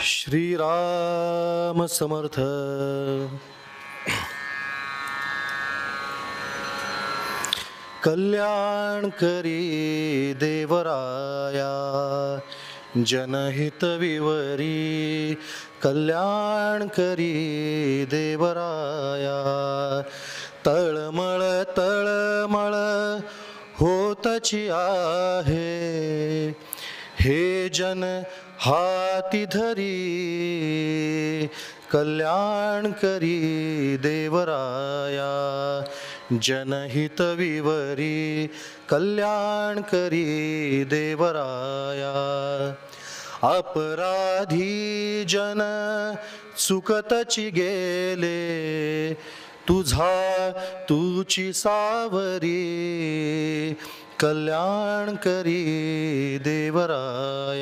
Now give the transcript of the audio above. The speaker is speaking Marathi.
श्रीराम समर्थ. कल्याण करी देवराया जनहित विवरी. कल्याण करी देवराया तळमळ तळमळ होतची आहे. हे जन हाती धरी कल्याण करी देवराया जनहित विवरी. कल्याण करी देवराया अपराधी जन चुकतची गेले. तुझी सावरी कल्याण करी देवराया.